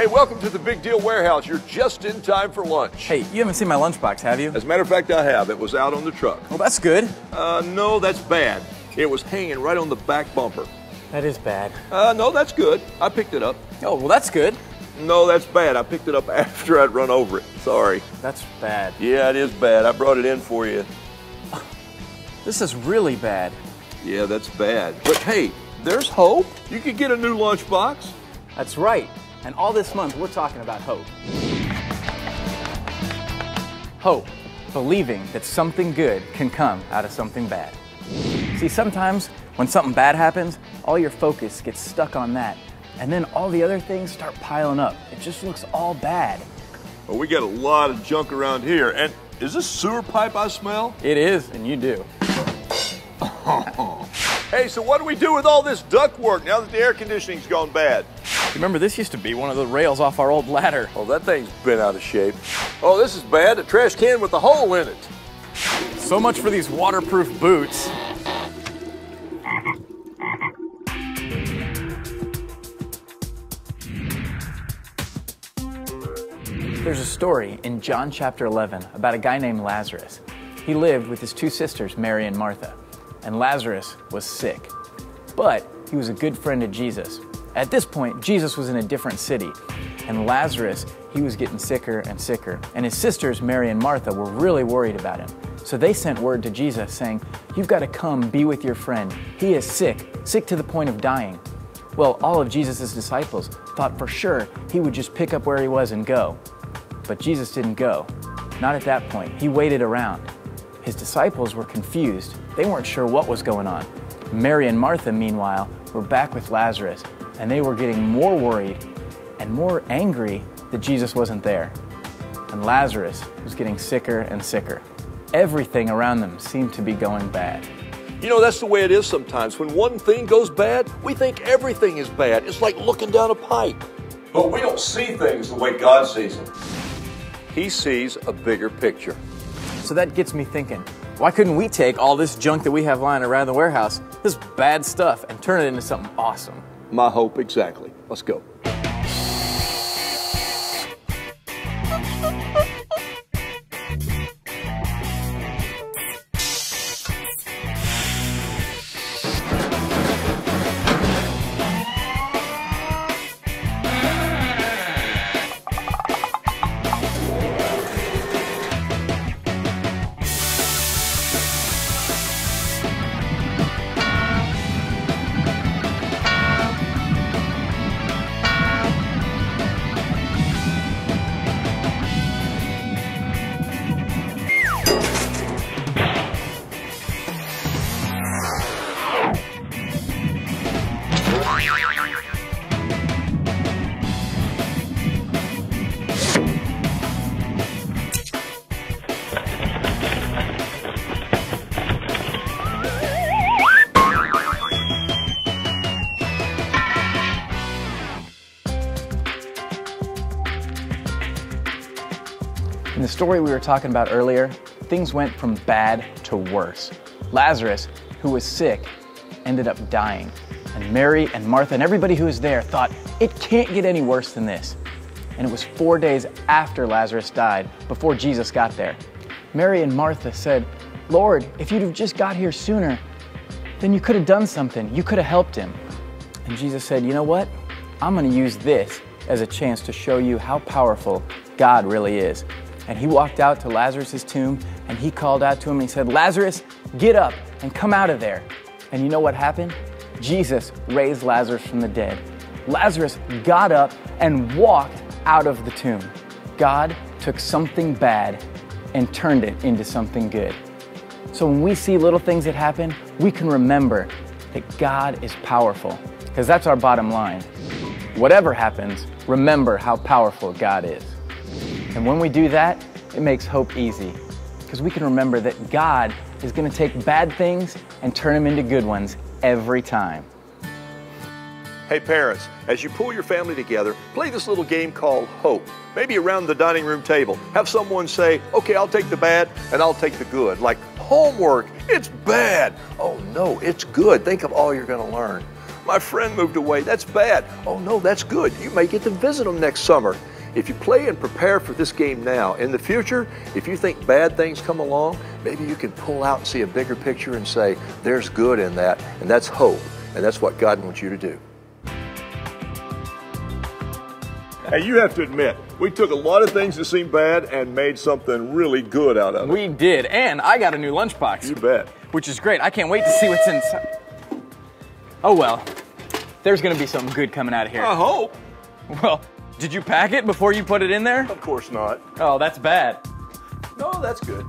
Hey, welcome to the Big Deal Warehouse. You're just in time for lunch. Hey, you haven't seen my lunchbox, have you? As a matter of fact, I have. It was out on the truck. Well, that's good. No, that's bad. It was hanging right on the back bumper. That is bad. No, that's good. I picked it up. Oh, well, that's good. No, that's bad. I picked it up after I'd run over it. Sorry. That's bad. Yeah, it is bad. I brought it in for you. This is really bad. Yeah, that's bad. But hey, there's hope. You could get a new lunchbox. That's right. And all this month, we're talking about hope. Hope, believing that something good can come out of something bad. See, sometimes when something bad happens, all your focus gets stuck on that. And then all the other things start piling up. It just looks all bad. Well, we got a lot of junk around here. And is this sewer pipe I smell? It is, and you do. Hey, so what do we do with all this duct work now that the air conditioning's gone bad? Remember, this used to be one of the rails off our old ladder. Oh, that thing's been out of shape. Oh, this is bad. A trash can with a hole in it. So much for these waterproof boots. There's a story in John chapter 11 about a guy named Lazarus. He lived with his two sisters, Mary and Martha, and Lazarus was sick. But he was a good friend of Jesus. At this point, Jesus was in a different city, and Lazarus, he was getting sicker and sicker, and his sisters, Mary and Martha, were really worried about him. So they sent word to Jesus saying, "You've got to come be with your friend. He is sick to the point of dying." Well, all of Jesus' disciples thought for sure he would just pick up where he was and go. But Jesus didn't go. Not at that point. He waited around. His disciples were confused. They weren't sure what was going on. Mary and Martha, meanwhile, were back with Lazarus, and they were getting more worried and more angry that Jesus wasn't there. And Lazarus was getting sicker and sicker. Everything around them seemed to be going bad. You know, that's the way it is sometimes. When one thing goes bad, we think everything is bad. It's like looking down a pipe. But we don't see things the way God sees them. He sees a bigger picture. So that gets me thinking, why couldn't we take all this junk that we have lying around the warehouse, this bad stuff, and turn it into something awesome? My hope, exactly. Let's go. In the story we were talking about earlier, things went from bad to worse. Lazarus, who was sick, ended up dying. And Mary and Martha and everybody who was there thought, it can't get any worse than this. And it was 4 days after Lazarus died, before Jesus got there. Mary and Martha said, "Lord, if you'd have just got here sooner, then you could have done something. You could have helped him." And Jesus said, "You know what? I'm going to use this as a chance to show you how powerful God really is." And he walked out to Lazarus' tomb and he called out to him and he said, "Lazarus, get up and come out of there." And you know what happened? Jesus raised Lazarus from the dead. Lazarus got up and walked out of the tomb. God took something bad and turned it into something good. So when we see little things that happen, we can remember that God is powerful, because that's our bottom line. Whatever happens, remember how powerful God is. And when we do that, it makes hope easy, because we can remember that God is going to take bad things and turn them into good ones every time. Hey parents, as you pull your family together, play this little game called Hope. Maybe around the dining room table. Have someone say, "Okay, I'll take the bad and I'll take the good." Like homework, it's bad. Oh no, it's good. Think of all you're going to learn. My friend moved away. That's bad. Oh no, that's good. You may get to visit them next summer. If you play and prepare for this game now, in the future, if you think bad things come along, maybe you can pull out and see a bigger picture and say, there's good in that, and that's hope, and that's what God wants you to do. Hey, you have to admit, we took a lot of things that seemed bad and made something really good out of it. We did, and I got a new lunchbox. You bet. Which is great. I can't wait to see what's inside. Oh well, there's gonna be something good coming out of here. I hope. Well, did you pack it before you put it in there? Of course not. Oh, that's bad. No, that's good.